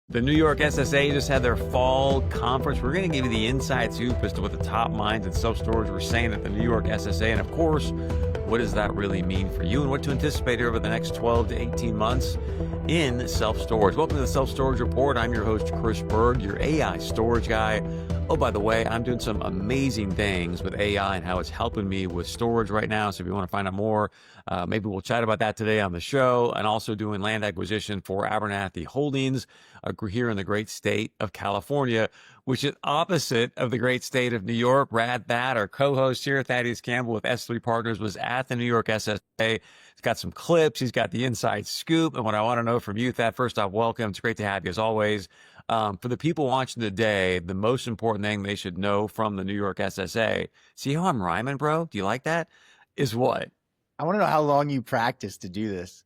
The New York SSA just had their fall conference. We're going to give you the inside scoop as to what the top minds in self-storage were saying at the New York SSA. And of course, what does that really mean for you and what to anticipate over the next 12 to 18 months in self-storage. Welcome to the Self-Storage Report. I'm your host, Chris Berg, your AI storage guy. Oh, by the way, I'm doing some amazing things with AI and how it's helping me with storage right now. So if you want to find out more, maybe we'll chat about that today on the show. And also doing land acquisition for Abernathy Holdings here in the great state of California, which is opposite of the great state of New York. Brad Thad, our co-host here, Thaddeus Campbell with S3 Partners, was at the New York SSA. He's got some clips. He's got the inside scoop. And what I want to know from you, Thad, first off, welcome. It's great to have you as always. For the people watching today, the most important thing they should know from the New York SSA, see how I'm rhyming, bro? Do you like that? Is what? I want to know how long you practiced to do this.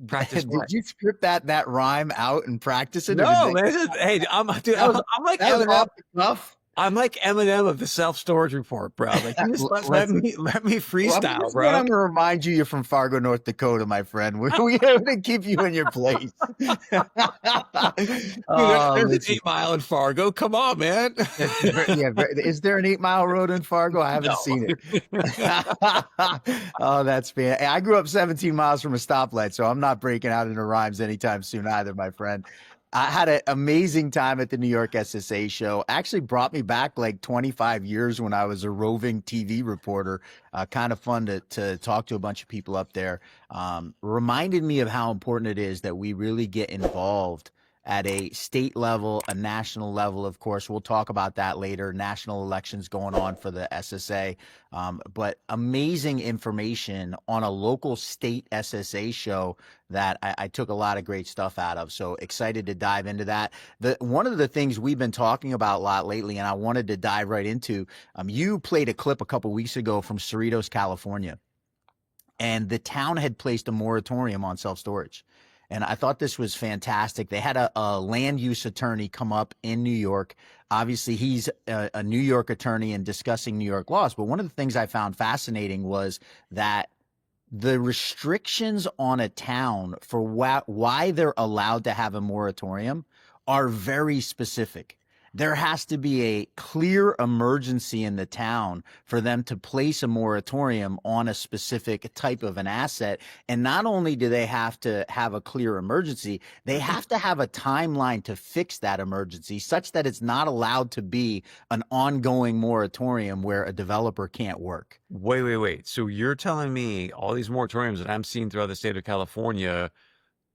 Practice Did what? you script that rhyme out and practice it? No, man. Hey, I'm like Eminem. I'm like Eminem of the self-storage report, bro. Like, just let me freestyle, bro. I'm gonna remind you, you're from Fargo, North Dakota, my friend. We have to keep you in your place. Dude, there's an 8 Mile in Fargo. Come on, man. Is there an 8 Mile road in Fargo? I haven't seen it. Oh, that's fantastic. I grew up 17 miles from a stoplight, so I'm not breaking out into rhymes anytime soon either, my friend. I had an amazing time at the New York SSA show. Actually brought me back like 25 years when I was a roving TV reporter. Kind of fun to talk to a bunch of people up there. Reminded me of how important it is that we really get involved at a state level, a national level. Of course, we'll talk about that later. National elections going on for the SSA. But amazing information on a local state SSA show that I took a lot of great stuff out of. So excited to dive into that. One of the things we've been talking about a lot lately, and I wanted to dive right into, you played a clip a couple weeks ago from Cerritos, California, and the town had placed a moratorium on self-storage. And I thought this was fantastic. They had a land use attorney come up in New York. Obviously, he's a New York attorney and discussing New York laws. But one of the things I found fascinating was that the restrictions on a town for why they're allowed to have a moratorium are very specific. There has to be a clear emergency in the town for them to place a moratorium on a specific type of an asset. And not only do they have to have a clear emergency, they have to have a timeline to fix that emergency such that it's not allowed to be an ongoing moratorium where a developer can't work. Wait. So you're telling me all these moratoriums that I'm seeing throughout the state of California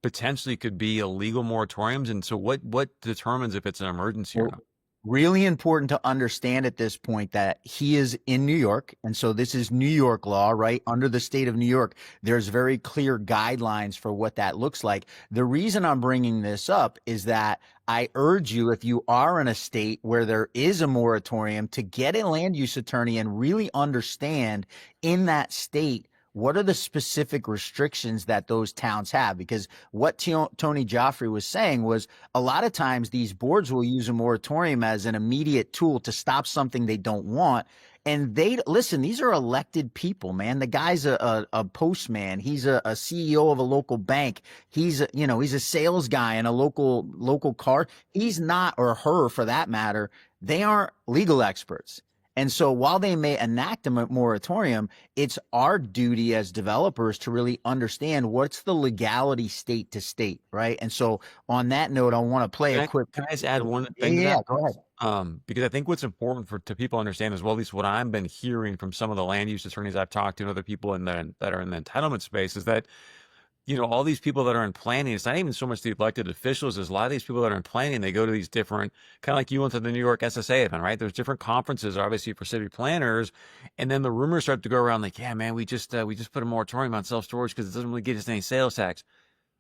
potentially could be illegal moratoriums? And so what determines if it's an emergency or not? Really important to understand at this point that he is in New York. And so this is New York law, right? Under the state of New York, there's very clear guidelines for what that looks like. The reason I'm bringing this up is that I urge you, if you are in a state where there is a moratorium, to get a land use attorney and really understand in that state what are the specific restrictions that those towns have? Because what Tony Joffrey was saying was a lot of times these boards will use a moratorium as an immediate tool to stop something they don't want. And listen, these are elected people, man. The guy's a postman. He's a CEO of a local bank. He's a sales guy in a local car. He's not, or her for that matter, they aren't legal experts. And so while they may enact a moratorium, it's our duty as developers to really understand what's the legality state to state, right? And so on that note, I want to play Can I just add one thing to that? Go ahead. Because I think what's important to people understand as well, at least what I've been hearing from some of the land use attorneys I've talked to and other people that are in the entitlement space is that, all these people that are in planning, it's not even so much the elected officials, as a lot of these people that are in planning, they go to these different, kind of like you went to the New York SSA event, right? There's different conferences, obviously, for city planners. And then the rumors start to go around like, yeah, man, we just put a moratorium on self-storage because it doesn't really get us any sales tax.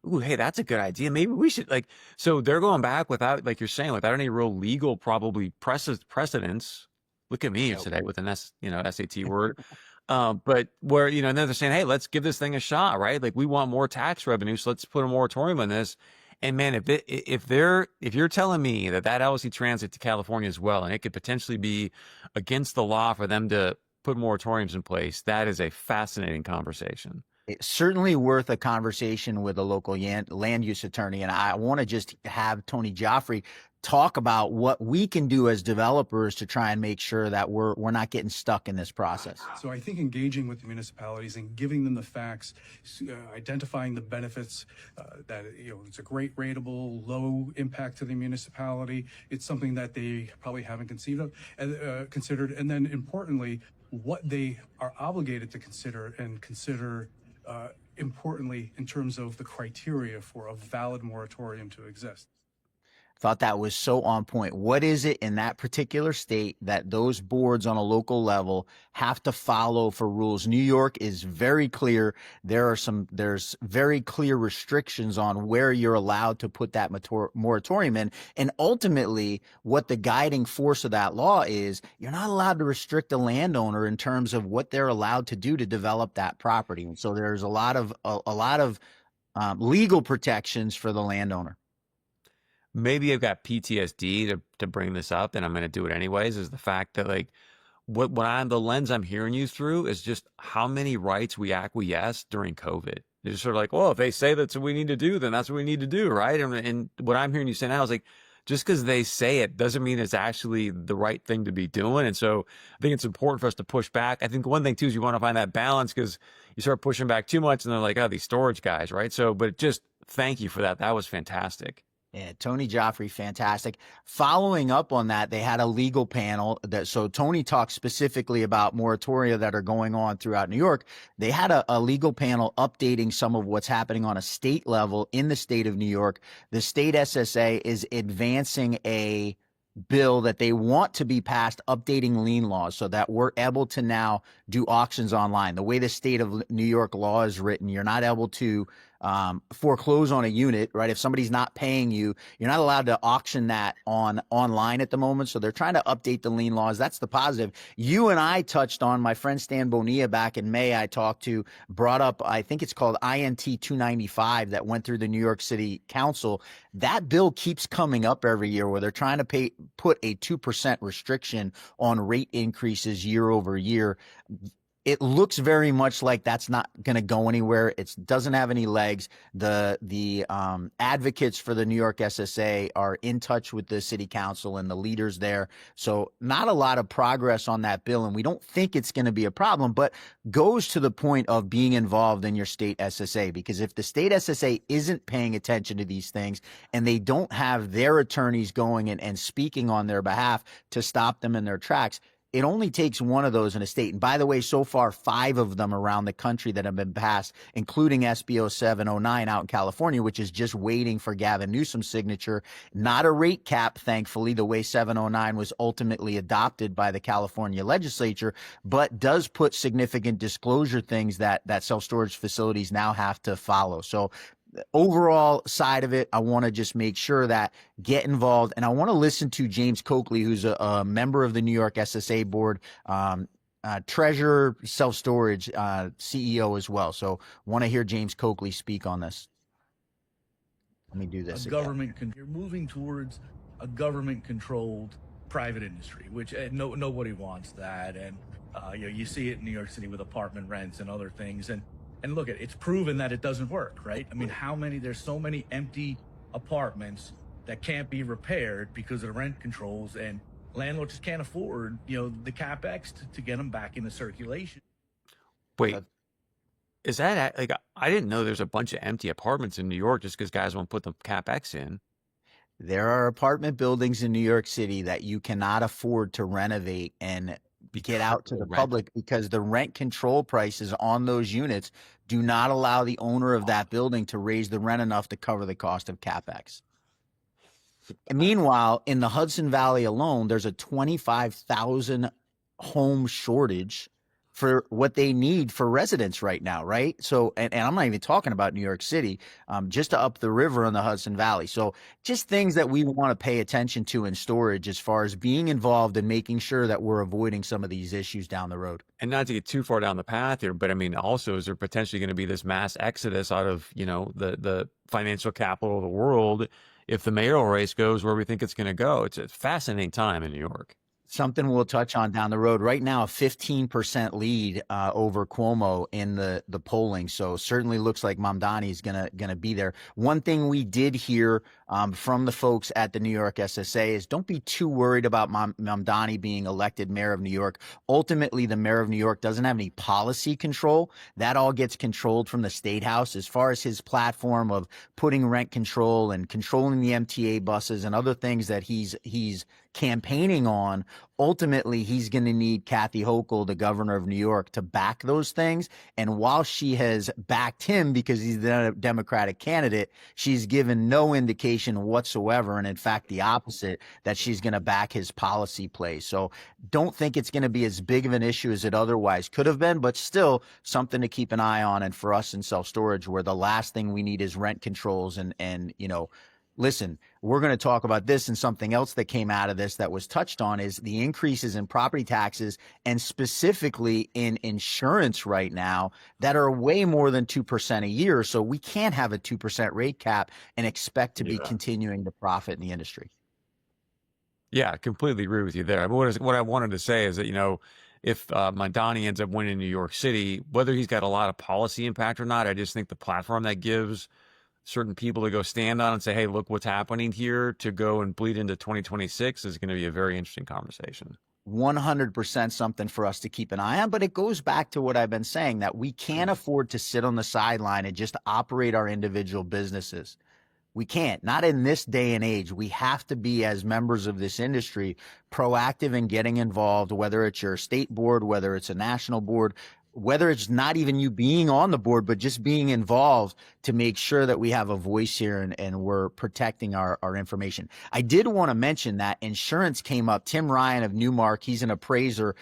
Ooh, hey, that's a good idea. Maybe we should so they're going back without, like you're saying, without any real legal, probably precedents. Look at me today with an SAT word. But where, and then they're saying, hey, let's give this thing a shot, right? Like we want more tax revenue, so let's put a moratorium on this. And man, if you're telling me that obviously translates to California as well, and it could potentially be against the law for them to put moratoriums in place, that is a fascinating conversation. It's certainly worth a conversation with a local land use attorney. And I want to just have Tony Joffrey talk about what we can do as developers to try and make sure that we're not getting stuck in this process. So I think engaging with the municipalities and giving them the facts, identifying the benefits, that it's a great rateable, low impact to the municipality. It's something that they probably haven't conceived of, considered, and then importantly, what they are obligated to consider and consider. Importantly, in terms of the criteria for a valid moratorium to exist. Thought that was so on point. What is it in that particular state that those boards on a local level have to follow for rules? New York is very clear. There's very clear restrictions on where you're allowed to put that moratorium in. And ultimately, what the guiding force of that law is, you're not allowed to restrict a landowner in terms of what they're allowed to do to develop that property. And so there's a lot of legal protections for the landowner. Maybe I've got PTSD to bring this up, and I'm going to do it anyways, is the fact that like the lens I'm hearing you through is just how many rights we acquiesced during COVID. They're just sort of like, well, if they say that's what we need to do, then that's what we need to do, right? And what I'm hearing you say now is like, just because they say it doesn't mean it's actually the right thing to be doing. And so I think it's important for us to push back. I think one thing too is you want to find that balance, because you start pushing back too much and they're like, oh, these storage guys, right? So, but just thank you for that. That was fantastic. Yeah, Tony Joffrey, fantastic. Following up on that, they had a legal panel so Tony talked specifically about moratoria that are going on throughout New York. They had a legal panel updating some of what's happening on a state level in the state of New York. The state SSA is advancing a bill that they want to be passed, updating lien laws so that we're able to now do auctions online. The way the state of New York law is written, you're not able to foreclose on a unit, right? If somebody's not paying you, you're not allowed to auction that online at the moment. So they're trying to update the lien laws. That's the positive. You and I touched on, my friend Stan Bonilla back in May, I talked to, brought up, I think it's called INT 295 that went through the New York City Council. That bill keeps coming up every year where they're trying to put a 2% restriction on rate increases year over year. It looks very much like that's not going to go anywhere. It doesn't have any legs. The advocates for the New York SSA are in touch with the city council and the leaders there. So not a lot of progress on that bill, and we don't think it's going to be a problem, but goes to the point of being involved in your state SSA, because if the state SSA isn't paying attention to these things and they don't have their attorneys going and speaking on their behalf to stop them in their tracks, it only takes one of those in a state. And by the way, so far, 5 of them around the country that have been passed, including SB 0709 out in California, which is just waiting for Gavin Newsom's signature. Not a rate cap, thankfully, the way 709 was ultimately adopted by the California legislature, but does put significant disclosure things that self-storage facilities now have to follow. So overall side of it, I want to just make sure that get involved. And I want to listen to James Coakley, who's a member of the New York SSA board, treasurer, self-storage CEO as well. So want to hear James Coakley speak on this. Let me do this. You're moving towards a government-controlled private industry, which nobody wants that. And you see it in New York City with apartment rents and other things. And look, it's proven that it doesn't work, right? I mean, there's so many empty apartments that can't be repaired because of the rent controls, and landlords just can't afford, the CapEx to get them back into circulation. Wait, is that like, I didn't know there's a bunch of empty apartments in New York just because guys won't put the CapEx in. There are apartment buildings in New York City that you cannot afford to renovate and get out to the public because the rent control prices on those units do not allow the owner of that building to raise the rent enough to cover the cost of CapEx. And meanwhile, in the Hudson Valley alone, there's a 25,000 home shortage for what they need for residents right now, right? So, and I'm not even talking about New York City, just up the river in the Hudson Valley. So just things that we want to pay attention to in storage as far as being involved and making sure that we're avoiding some of these issues down the road. And not to get too far down the path here, but I mean, also, is there potentially going to be this mass exodus out of, the financial capital of the world if the mayoral race goes where we think it's going to go? It's a fascinating time in New York. Something we'll touch on down the road. Right now, a 15% lead over Cuomo in the polling. So certainly looks like Mamdani is gonna be there. One thing we did hear from the folks at the New York SSA is don't be too worried about Mamdani being elected mayor of New York. Ultimately, the mayor of New York doesn't have any policy control. That all gets controlled from the state house. As far as his platform of putting rent control and controlling the MTA buses and other things that he's campaigning on, ultimately he's going to need Kathy Hochul, the governor of New York, to back those things. And while she has backed him because he's the Democratic candidate, she's given no indication whatsoever, and in fact the opposite, that she's going to back his policy plays. So don't think it's going to be as big of an issue as it otherwise could have been, but still something to keep an eye on. And for us in self-storage, where the last thing we need is rent controls and listen, we're going to talk about this, and something else that came out of this that was touched on is the increases in property taxes and specifically in insurance right now that are way more than 2% a year. So we can't have a 2% rate cap and expect to be continuing to profit in the industry. Yeah, I completely agree with you there. What I wanted to say is that, if Mamdani ends up winning New York City, whether he's got a lot of policy impact or not, I just think the platform that gives certain people to go stand on and say, hey, look what's happening here, to go and bleed into 2026 is going to be a very interesting conversation. 100% something for us to keep an eye on, but it goes back to what I've been saying, that we can't afford to sit on the sideline and just operate our individual businesses. We can't, not in this day and age. We have to be, as members of this industry, proactive in getting involved, whether it's your state board, whether it's a national board, whether it's not even you being on the board, but just being involved to make sure that we have a voice here and we're protecting our information. I did want to mention that insurance came up. Tim Ryan of Newmark, he's an appraiser,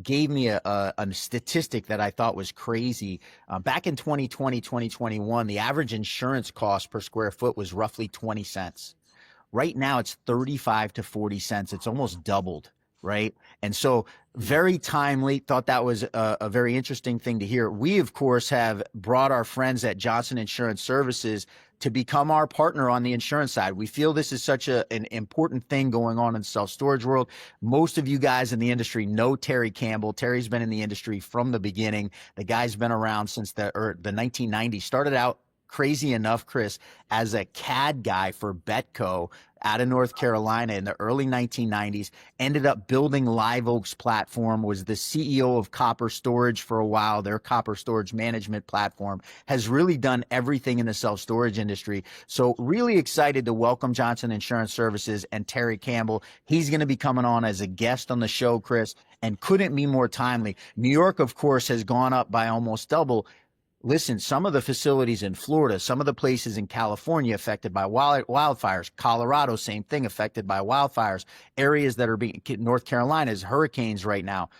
gave me a statistic that I thought was crazy. Back in 2020, 2021, the average insurance cost per square foot was roughly 20 cents. Right now, it's 35 to 40 cents. It's almost doubled. Right. And so very timely, thought that was a very interesting thing to hear. We, of course, have brought our friends at Johnson Insurance Services to become our partner on the insurance side. We feel this is such an important thing going on in the self-storage world. Most of you guys in the industry know Terry Campbell. Terry's been in the industry from the beginning. The guy's been around since the 1990s. Started out, crazy enough, Chris, as a CAD guy for Betco out of North Carolina in the early 1990s, ended up building Live Oak's platform, was the CEO of Copper Storage for a while, their copper storage management platform, has really done everything in the self-storage industry. So really excited to welcome Johnson Insurance Services and Terry Campbell. He's going to be coming on as a guest on the show, Chris, and couldn't be more timely. New York, of course, has gone up by almost double. Listen, some of the facilities in Florida, some of the places in California affected by wildfires, Colorado, same thing, affected by wildfires, areas that are being, North Carolina's hurricanes right now.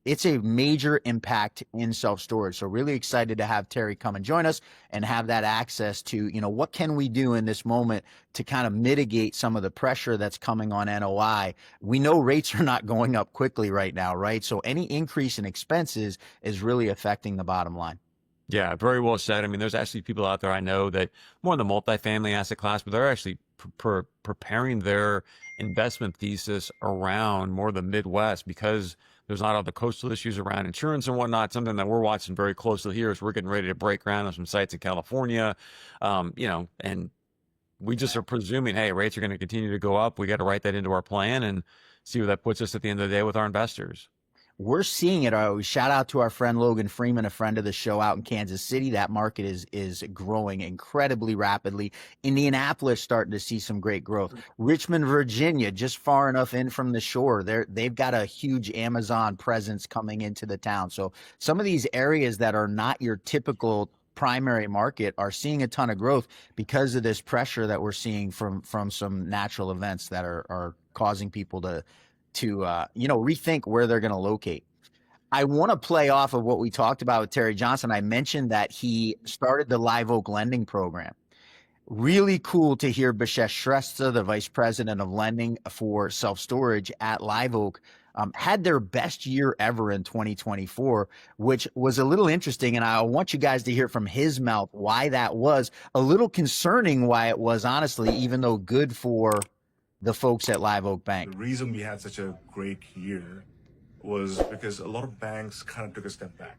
It's a major impact in self-storage. So really excited to have Terry come and join us and have that access to, what can we do in this moment to kind of mitigate some of the pressure that's coming on NOI. We know rates are not going up quickly right now, right? So any increase in expenses is really affecting the bottom line. Yeah, very well said. I mean, there's actually people out there I know that more in the multifamily asset class, but they're actually preparing their investment thesis around more the Midwest because there's not all the coastal issues around insurance and whatnot. Something that we're watching very closely here is we're getting ready to break ground on some sites in California, and we just are presuming, hey, rates are going to continue to go up. We got to write that into our plan and see where that puts us at the end of the day with our investors. We're seeing it. Shout out to our friend Logan Freeman, a friend of the show out in Kansas City. That market is growing incredibly rapidly. Indianapolis starting to see some great growth. Richmond, Virginia, just far enough in from the shore. They've got a huge Amazon presence coming into the town. So some of these areas that are not your typical primary market are seeing a ton of growth because of this pressure that we're seeing from some natural events that are causing people to rethink where they're going to locate. I want to play off of what we talked about with Terry Johnson. I mentioned that he started the Live Oak lending program. Really cool to hear Bishesh Shrestha, the vice president of lending for self-storage at Live Oak, had their best year ever in 2024, which was a little interesting. And I want you guys to hear from his mouth why that was. A little concerning why it was, honestly, even though good for the folks at Live Oak The Bank? reason we had such a great year was because a lot of banks kind of took a step back.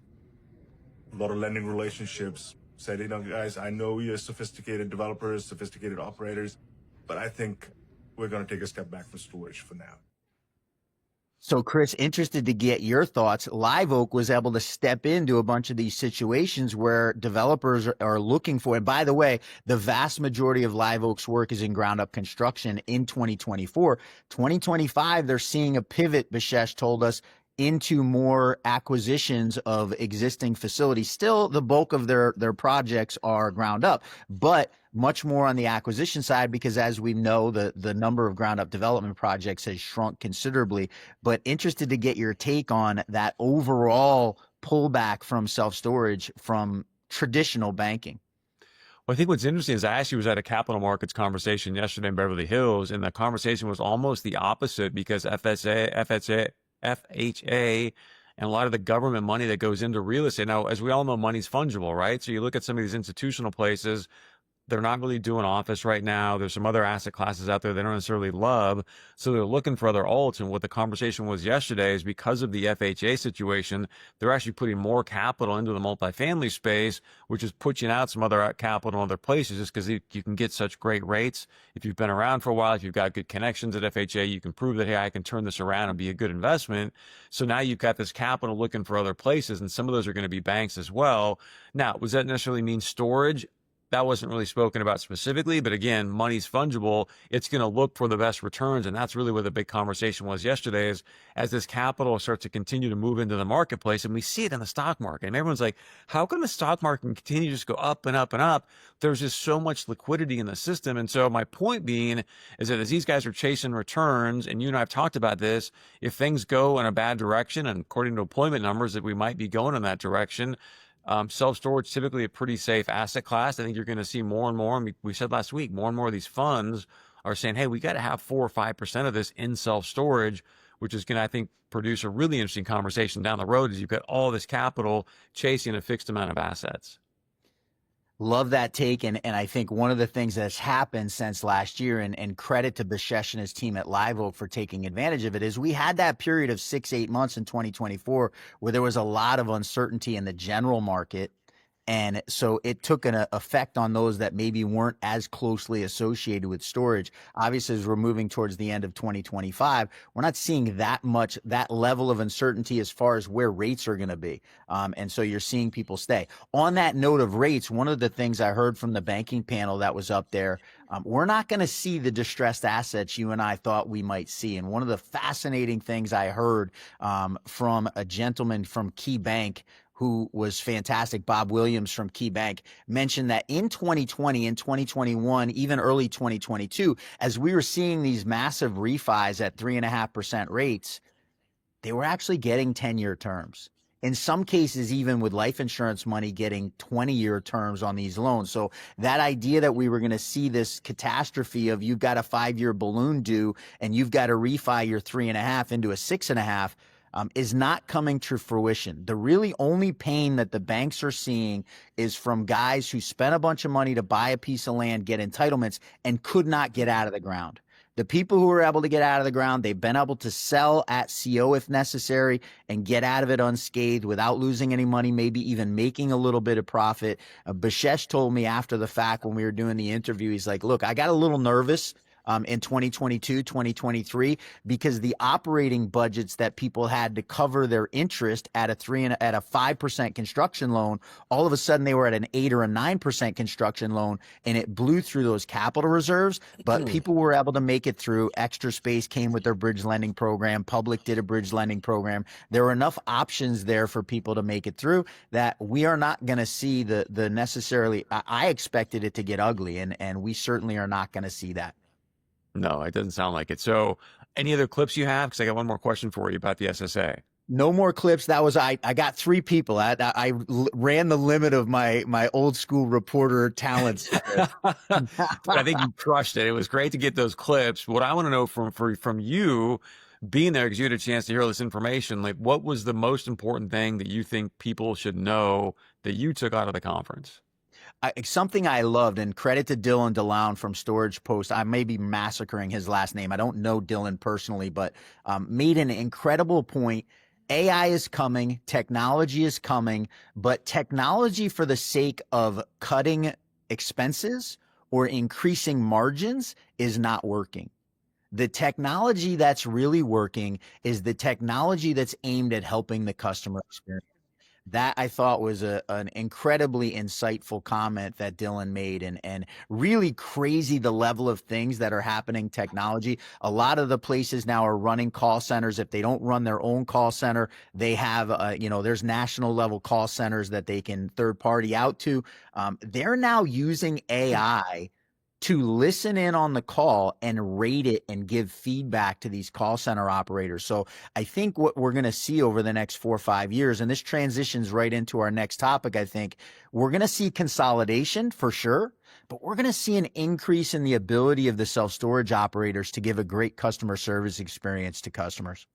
A lot of lending relationships said, guys, I know you're sophisticated developers, sophisticated operators, but I think we're going to take a step back from storage for now. So, Chris, interested to get your thoughts. Live Oak was able to step into a bunch of these situations where developers are looking for. And by the way, the vast majority of Live Oak's work is in ground up construction in 2024. 2025, they're seeing a pivot, Bishesh told us, into more acquisitions of existing facilities. Still, the bulk of their projects are ground up, but much more on the acquisition side, because as we know, the number of ground up development projects has shrunk considerably. But interested to get your take on that overall pullback from self-storage from traditional banking. Well, I think what's interesting is I actually was at a capital markets conversation yesterday in Beverly Hills, and the conversation was almost the opposite, because FHA, and a lot of the government money that goes into real estate. Now, as we all know, money's fungible, right? So you look at some of these institutional places, they're not really doing office right now. There's some other asset classes out there they don't necessarily love. So they're looking for other alts. And what the conversation was yesterday is, because of the FHA situation, they're actually putting more capital into the multifamily space, which is pushing out some other capital in other places, just because you can get such great rates. If you've been around for a while, if you've got good connections at FHA, you can prove that, hey, I can turn this around and be a good investment. So now you've got this capital looking for other places, and some of those are going to be banks as well. Now, does that necessarily mean storage? That wasn't really spoken about specifically, but again, money's fungible. It's going to look for the best returns. And that's really where the big conversation was yesterday, is as this capital starts to continue to move into the marketplace, and we see it in the stock market, and everyone's like, how can the stock market continue to just go up and up and up? There's just so much liquidity in the system. And so my point being is that as these guys are chasing returns, and you and I have talked about this, if things go in a bad direction, and according to employment numbers that we might be going in that direction, self-storage typically a pretty safe asset class. I think you're going to see more and more, and we said last week, more and more of these funds are saying, hey, we got to have 4 or 5% of this in self-storage, which is going to, I think, produce a really interesting conversation down the road, as you've got all this capital chasing a fixed amount of assets. Love that take. And I think one of the things that's happened since last year, and credit to Bishesh and his team at Live Oak for taking advantage of it, is we had that period of 6-8 months in 2024 where there was a lot of uncertainty in the general market. And so it took an effect on those that maybe weren't as closely associated with storage. Obviously, as we're moving towards the end of 2025, we're not seeing that level of uncertainty as far as where rates are going to be. And so you're seeing people stay. On that note of rates, one of the things I heard from the banking panel that was up there, we're not going to see the distressed assets you and I thought we might see. And one of the fascinating things I heard from a gentleman from Key Bank, who was fantastic, Bob Williams from Key Bank, mentioned that in 2020 and 2021, even early 2022, as we were seeing these massive refis at 3.5% rates, they were actually getting 10-year terms. In some cases, even with life insurance money, getting 20-year terms on these loans. So that idea that we were going to see this catastrophe of you've got a 5-year balloon due and you've got to refi your 3.5 into a 6.5, is not coming to fruition. The really only pain that the banks are seeing is from guys who spent a bunch of money to buy a piece of land, get entitlements, and could not get out of the ground. The people who were able to get out of the ground, they've been able to sell at CO if necessary and get out of it unscathed without losing any money, maybe even making a little bit of profit. Bishesh told me after the fact when we were doing the interview, he's like, look, I got a little nervous in 2022, 2023, because the operating budgets that people had to cover their interest at a 5% construction loan, all of a sudden they were at an 8 or a 9% construction loan, and it blew through those capital reserves. But people were able to make it through. Extra Space came with their bridge lending program. Public did a bridge lending program. There were enough options there for people to make it through that we are not going to see the necessarily. I expected it to get ugly, and we certainly are not going to see that. No, it doesn't sound like it. So any other clips you have? Because I got one more question for you about the SSA. No more clips. That was I got 3 people. I ran the limit of my old school reporter talents. I think you crushed it. It was great to get those clips. What I want to know from you, being there, because you had a chance to hear all this information, like what was the most important thing that you think people should know that you took out of the conference? Something I loved, and credit to Dylan DeLown from Storage Post. I may be massacring his last name. I don't know Dylan personally, but made an incredible point. AI is coming, technology is coming, but technology for the sake of cutting expenses or increasing margins is not working. The technology that's really working is the technology that's aimed at helping the customer experience. That I thought was an incredibly insightful comment that Dylan made, and really crazy the level of things that are happening technology. A lot of the places now are running call centers. If they don't run their own call center, they have, there's national level call centers that they can third party out to. They're now using AI to listen in on the call and rate it and give feedback to these call center operators. So I think what we're going to see over the next 4 or 5 years, and this transitions right into our next topic, I think we're going to see consolidation for sure, but we're going to see an increase in the ability of the self-storage operators to give a great customer service experience to customers.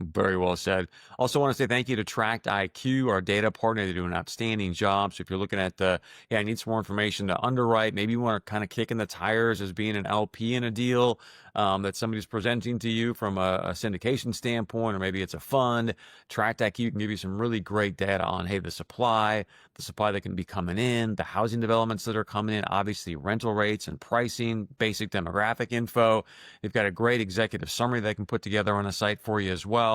Very well said. Also want to say thank you to Tract IQ, our data partner. They do an outstanding job. So if you're looking at I need some more information to underwrite, maybe you want to kind of kick in the tires as being an LP in a deal that somebody's presenting to you from a syndication standpoint, or maybe it's a fund. Tract IQ can give you some really great data on, hey, the supply that can be coming in, the housing developments that are coming in, obviously rental rates and pricing, basic demographic info. They've got a great executive summary they can put together on a site for you as well.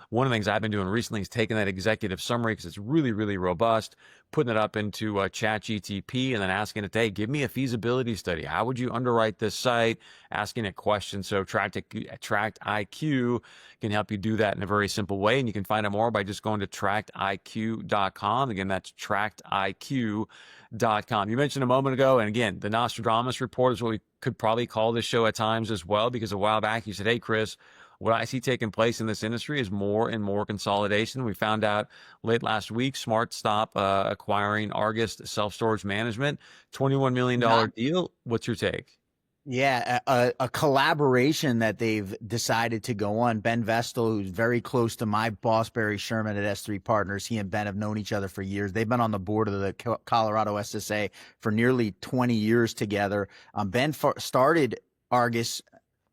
One of the things I've been doing recently is taking that executive summary, because it's really, really robust, putting it up into ChatGTP and then asking it, hey, give me a feasibility study. How would you underwrite this site? Asking it questions. So Tract IQ can help you do that in a very simple way. And you can find out more by just going to tractiq.com. Again, that's tractiq.com. You mentioned a moment ago, and again, the Nostradamus report is what we could probably call this show at times as well, because a while back you said, hey, Chris, what I see taking place in this industry is more and more consolidation. We found out late last week, SmartStop acquiring Argus Self-Storage Management, $21 million deal. What's your take? Yeah, a collaboration that they've decided to go on. Ben Vestal, who's very close to my boss, Barry Sherman at S3 Partners, he and Ben have known each other for years. They've been on the board of the Colorado SSA for nearly 20 years together. Ben started Argus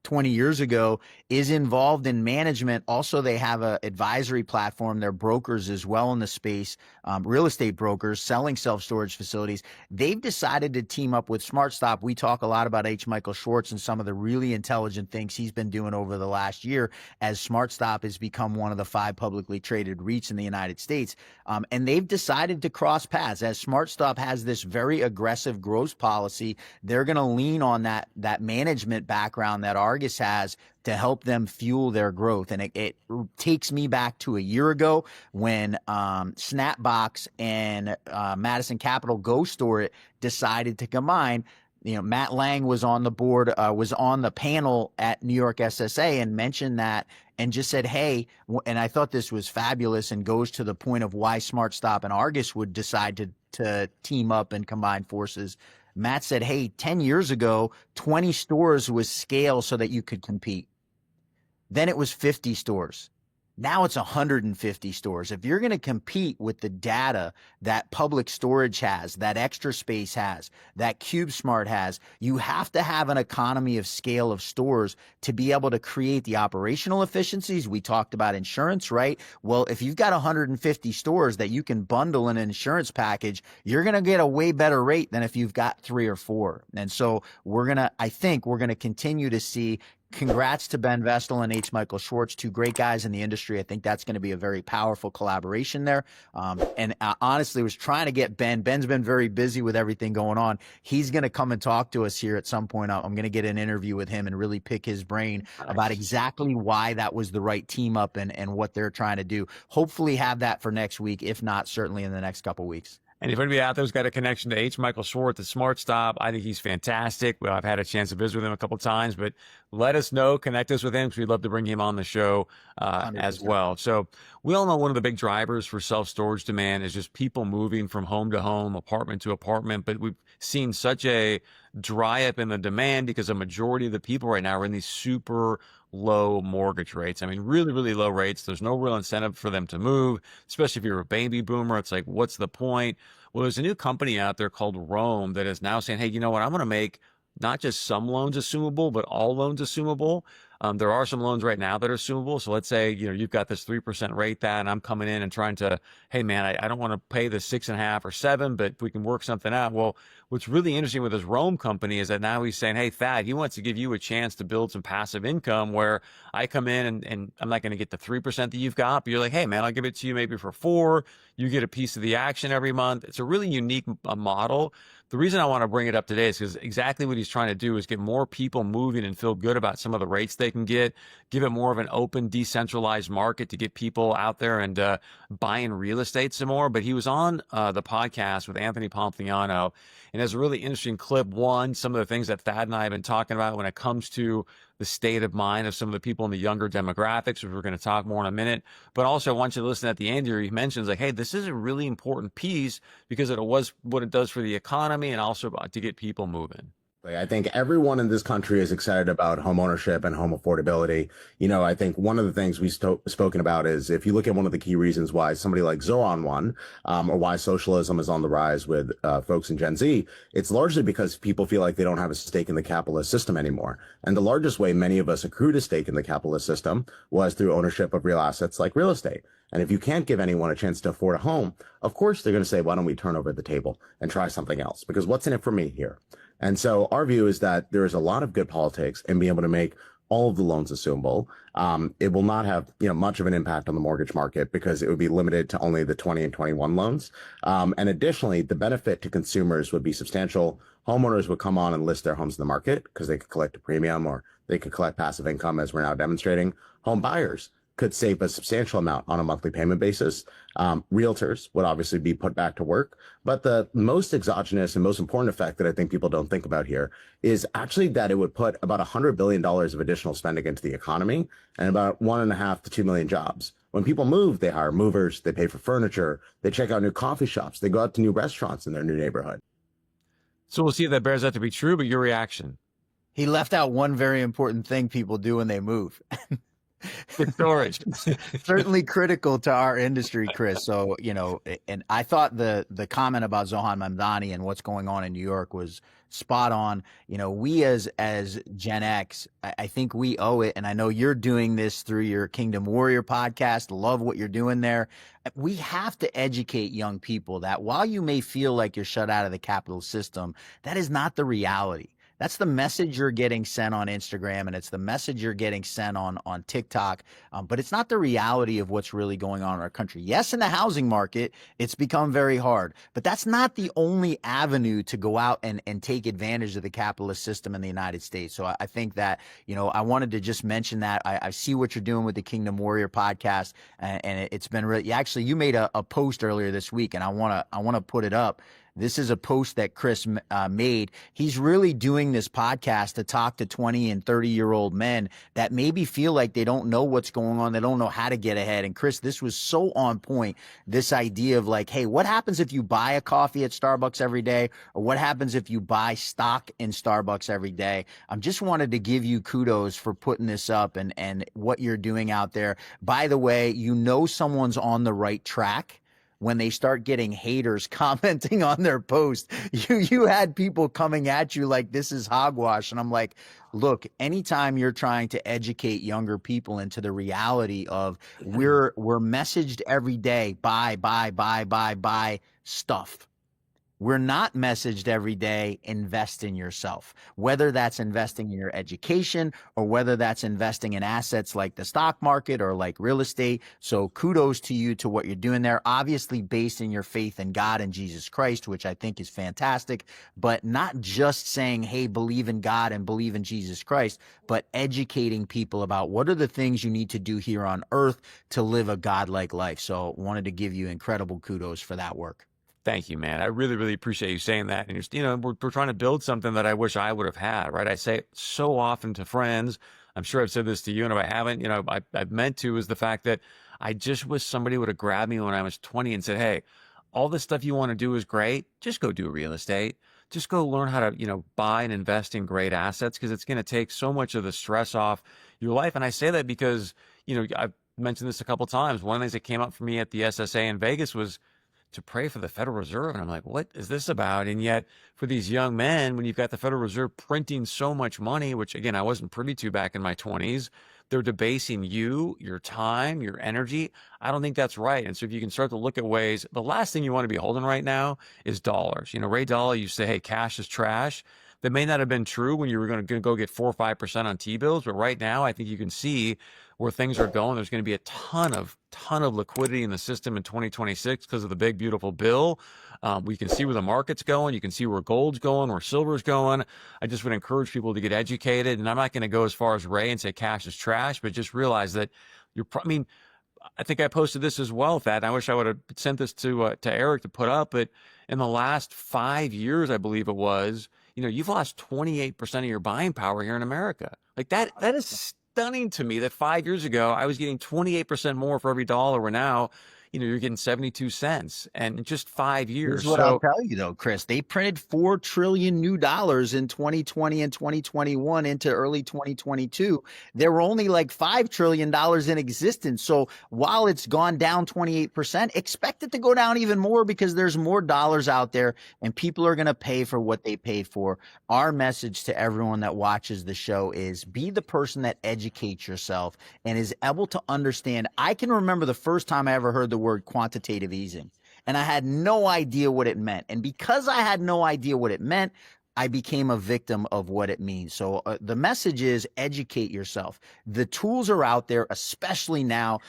20 years ago, is involved in management. Also, they have an advisory platform. They're brokers as well in the space, real estate brokers selling self-storage facilities. They've decided to team up with SmartStop. We talk a lot about H. Michael Schwartz and some of the really intelligent things he's been doing over the last year, as SmartStop has become one of the 5 publicly traded REITs in the United States. And they've decided to cross paths. As SmartStop has this very aggressive growth policy, they're going to lean on that management background that Argus has to help them fuel their growth. And it takes me back to a year ago when Snapbox and Madison Capital Ghost Store decided to combine. Matt Lang was on the board, was on the panel at New York SSA and mentioned that and just said, hey, and I thought this was fabulous and goes to the point of why SmartStop and Argus would decide to team up and combine forces. Matt said, hey, 10 years ago, 20 stores was scale so that you could compete. Then it was 50 stores. Now it's 150 stores. If you're going to compete with the data that Public Storage has, that Extra Space has, that CubeSmart has, you have to have an economy of scale of stores to be able to create the operational efficiencies. We talked about insurance, right? Well, if you've got 150 stores that you can bundle in an insurance package, you're going to get a way better rate than if you've got 3 or 4. And so I think we're going to continue to see. Congrats to Ben Vestal and H. Michael Schwartz, 2 great guys in the industry. I think that's going to be a very powerful collaboration there. And honestly, was trying to get Ben. Ben's been very busy with everything going on. He's going to come and talk to us here at some point. I'm going to get an interview with him and really pick his brain about exactly why that was the right team up and what they're trying to do. Hopefully have that for next week. If not, certainly in the next couple of weeks. And if anybody out there who's got a connection to H. Michael Schwartz at SmartStop, I think he's fantastic. Well, I've had a chance to visit with him a couple of times, but let us know, connect us with him, because we'd love to bring him on the show as well. So we all know one of the big drivers for self-storage demand is just people moving from home to home, apartment to apartment. But we've seen such a dry up in the demand because a majority of the people right now are in these super low mortgage rates. I mean, really, really low rates. There's no real incentive for them to move, especially if you're a baby boomer. It's like, what's the point? Well, there's a new company out there called Rome that is now saying, hey, you know what? I'm going to make not just some loans assumable, but all loans assumable. There are some loans right now that are assumable. So let's say, you've got this 3% rate that, and I'm coming in and trying to, hey man, I don't want to pay the 6.5 or 7, but we can work something out. Well, what's really interesting with this Rome company is that now he's saying, hey, Thad, he wants to give you a chance to build some passive income where I come in and I'm not going to get the 3% that you've got, but you're like, hey man, I'll give it to you maybe for 4. You get a piece of the action every month. It's a really unique model. The reason I want to bring it up today is because exactly what he's trying to do is get more people moving and feel good about some of the rates they can get, give it more of an open, decentralized market to get people out there and buying real estate some more. But he was on the podcast with Anthony Pompliano and has a really interesting clip. One, some of the things that Thad and I have been talking about when it comes to the state of mind of some of the people in the younger demographics, which we're going to talk more in a minute. But also, I want you to listen at the end here. He mentions like, hey, this is a really important piece because it was what it does for the economy and also to get people moving. I think everyone in this country is excited about home ownership and home affordability. I think one of the things we've spoken about is if you look at one of the key reasons why somebody like Zoran won, or why socialism is on the rise with folks in Gen Z, it's largely because people feel like they don't have a stake in the capitalist system anymore. And the largest way many of us accrued a stake in the capitalist system was through ownership of real assets like real estate. And if you can't give anyone a chance to afford a home, of course, they're going to say, why don't we turn over the table and try something else? Because what's in it for me here? And so our view is that there is a lot of good politics in being able to make all of the loans assumable. It will not have, much of an impact on the mortgage market because it would be limited to only the 20 and 21 loans. And additionally, the benefit to consumers would be substantial. Homeowners would come on and list their homes in the market because they could collect a premium or they could collect passive income, as we're now demonstrating. Home buyers could save a substantial amount on a monthly payment basis. Realtors would obviously be put back to work. But the most exogenous and most important effect that I think people don't think about here is actually that it would put about $100 billion of additional spending into the economy and about 1.5 to 2 million jobs. When people move, they hire movers, they pay for furniture, they check out new coffee shops, they go out to new restaurants in their new neighborhood. So we'll see if that bears out to be true, but your reaction? He left out one very important thing people do when they move. Storage. Certainly critical to our industry, Chris. So, and I thought the comment about Zohan Mamdani and what's going on in New York was spot on. We as Gen X, I think we owe it. And I know you're doing this through your Kingdom Warrior podcast. Love what you're doing there. We have to educate young people that while you may feel like you're shut out of the capital system, that is not the reality. That's the message you're getting sent on Instagram, and it's the message you're getting sent on TikTok. But it's not the reality of what's really going on in our country. Yes, in the housing market, it's become very hard, but that's not the only avenue to go out and take advantage of the capitalist system in the United States. So I think that, I wanted to just mention that. I see what you're doing with the Kingdom Warrior podcast, and it's been really, actually, you made a post earlier this week, and I want to put it up. This is a post that Chris made. He's really doing this podcast to talk to 20 and 30-year-old men that maybe feel like they don't know what's going on. They don't know how to get ahead. And Chris, this was so on point. This idea of like, hey, what happens if you buy a coffee at Starbucks every day? Or what happens if you buy stock in Starbucks every day? I just wanted to give you kudos for putting this up and what you're doing out there. By the way, someone's on the right track when they start getting haters commenting on their post. You had people coming at you like this is hogwash. And I'm like, look, anytime you're trying to educate younger people into the reality of we're messaged every day, buy stuff. We're not messaged every day, invest in yourself, whether that's investing in your education or whether that's investing in assets like the stock market or like real estate. So kudos to you to what you're doing there, obviously based in your faith in God and Jesus Christ, which I think is fantastic, but not just saying, hey, believe in God and believe in Jesus Christ, but educating people about what are the things you need to do here on earth to live a God-like life. So wanted to give you incredible kudos for that work. Thank you, man. I really, really appreciate you saying that. And we're trying to build something that I wish I would have had, right? I say it so often to friends. I'm sure I've said this to you, and if I haven't, I've meant to, is the fact that I just wish somebody would have grabbed me when I was 20 and said, hey, all this stuff you want to do is great. Just go do real estate. Just go learn how to, buy and invest in great assets, because it's going to take so much of the stress off your life. And I say that because, I've mentioned this a couple of times. One of the things that came up for me at the SSA in Vegas was to pray for the Federal Reserve. And I'm like, what is this about? And yet for these young men, when you've got the Federal Reserve printing so much money, which again, I wasn't privy to back in my 20s, they're debasing you, your time, your energy. I don't think that's right. And so if you can start to look at ways, the last thing you want to be holding right now is dollars. You know, Ray Dalio used to say, hey, cash is trash. That may not have been true when you were going to go get 4 or 5% on T-bills, but right now I think you can see where things are going. There's going to be a ton of liquidity in the system in 2026 because of the big, beautiful bill. We can see where the market's going. You can see where gold's going, where silver's going. I just would encourage people to get educated. And I'm not going to go as far as Ray and say cash is trash, but just realize that I mean, I think I posted this as well, Thad. I wish I would have sent this to Eric to put up, but in the last 5 years, I believe it was, you know, you've lost 28% of your buying power here in America. Like that is stunning to me that 5 years ago, I was getting 28% more for every dollar. Where now, you know, you're getting 72 cents and in just 5 years. Here's what I'll tell you though, Chris, they printed 4 trillion new dollars in 2020 and 2021 into early 2022. There were only like $5 trillion in existence. So while it's gone down 28%, expect it to go down even more because there's more dollars out there and people are going to pay for what they paid for. Our message to everyone that watches the show is be the person that educates yourself and is able to understand. I can remember the first time I ever heard the word quantitative easing, and I had no idea what it meant. And because I had no idea what it meant, I became a victim of what it means. So the message is educate yourself. The tools are out there, especially now.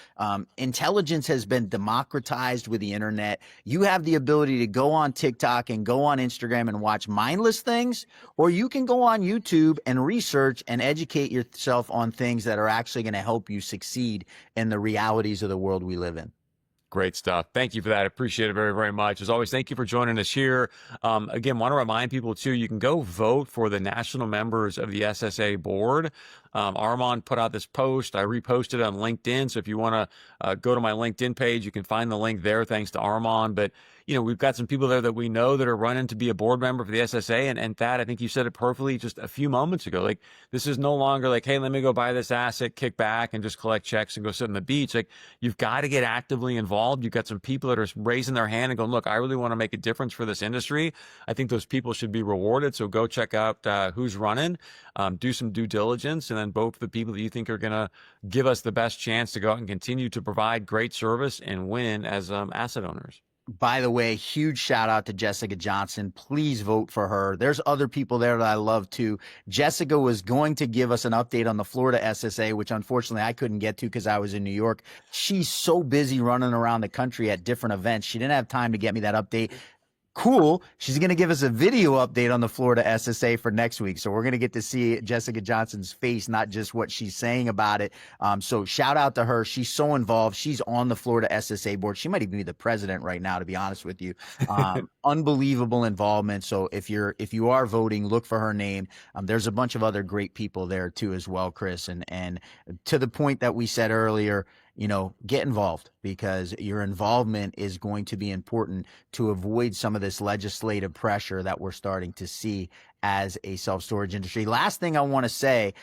Intelligence has been democratized with the internet. You have the ability to go on TikTok and go on Instagram and watch mindless things, or you can go on YouTube and research and educate yourself on things that are actually going to help you succeed in the realities of the world we live in. Great stuff. Thank you for that. I appreciate it very, very much. As always, thank you for joining us here. Again, want to remind people too, you can go vote for the national members of the SSA board. Armand put out this post. I reposted it on LinkedIn. So if you want to go to my LinkedIn page, you can find the link there. Thanks to Armand. But, you know, we've got some people there that we know that are running to be a board member for the SSA. And Thad, I think you said it perfectly just a few moments ago. Like, this is no longer like, hey, let me go buy this asset, kick back and just collect checks and go sit on the beach. Like, you've got to get actively involved. You've got some people that are raising their hand and going, look, I really want to make a difference for this industry. I think those people should be rewarded. So go check out who's running, do some due diligence, and then vote for the people that you think are going to give us the best chance to go out and continue to provide great service and win as asset owners. By the way, huge shout out to Jessica Johnson. Please vote for her. There's other people there that I love too. Jessica was going to give us an update on the Florida SSA, which unfortunately I couldn't get to because I was in New York. She's so busy running around the country at different events. She didn't have time to get me that update. Cool. She's going to give us a video update on the Florida SSA for next week. So we're going to get to see Jessica Johnson's face, not just what she's saying about it. So shout out to her. She's so involved. She's on the Florida SSA board. She might even be the president right now, to be honest with you. Unbelievable involvement. So if you are voting, look for her name. There's a bunch of other great people there too as well, Chris. And to the point that we said earlier, you know, get involved because your involvement is going to be important to avoid some of this legislative pressure that we're starting to see as a self-storage industry. Last thing I want to say,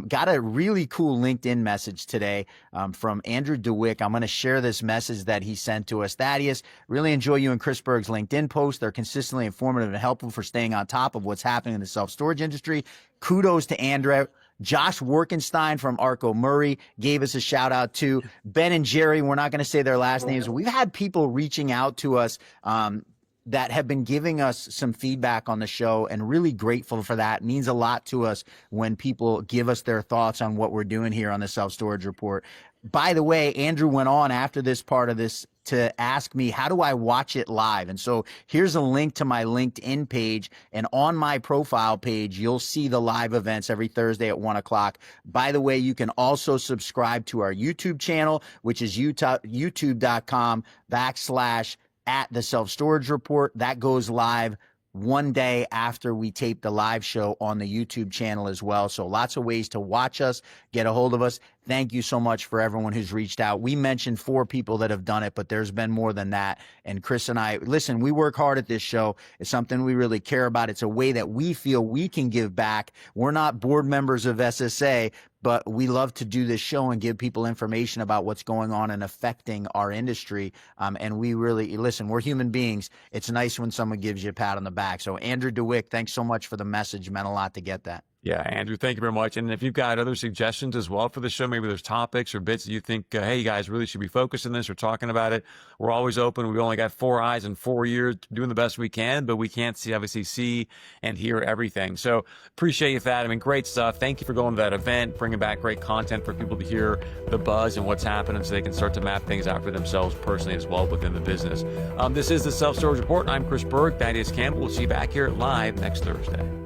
got a really cool LinkedIn message today from Andrew DeWick. I'm going to share this message that he sent to us. Thaddeus, really enjoy you and Chris Berg's LinkedIn posts. They're consistently informative and helpful for staying on top of what's happening in the self-storage industry. Kudos to Andrew. Josh Workenstein from Arco Murray gave us a shout out too. Ben and Jerry, we're not going to say their last names. We've had people reaching out to us that have been giving us some feedback on the show and really grateful for that. It means a lot to us when people give us their thoughts on what we're doing here on the Self-Storage Report. By the way, Andrew went on after this part of this to ask me, how do I watch it live? And so here's a link to my LinkedIn page. And on my profile page, you'll see the live events every Thursday at 1 o'clock. By the way, you can also subscribe to our YouTube channel, which is youtube.com/@the-self-storage-report. That goes live one day after we tape the live show on the YouTube channel as well. So lots of ways to watch us, get a hold of us. Thank you so much for everyone who's reached out. We mentioned 4 people that have done it, but there's been more than that. And Chris and I, listen, we work hard at this show. It's something we really care about. It's a way that we feel we can give back. We're not board members of SSA, but we love to do this show and give people information about what's going on and affecting our industry. And we really, listen, we're human beings. It's nice when someone gives you a pat on the back. So Andrew DeWick, thanks so much for the message. Meant a lot to get that. Yeah, Andrew, thank you very much. And if you've got other suggestions as well for the show, maybe there's topics or bits that you think, hey, you guys really should be focused on this or talking about it, we're always open. We've only got 4 eyes and 4 ears, doing the best we can, but we can't obviously see and hear everything. So appreciate you for that. I mean, great stuff. Thank you for going to that event, bringing back great content for people to hear the buzz and what's happening so they can start to map things out for themselves personally as well within the business. This is the Self Storage Report. I'm Chris Berg. Thaddeus Campbell. We'll see you back here live next Thursday.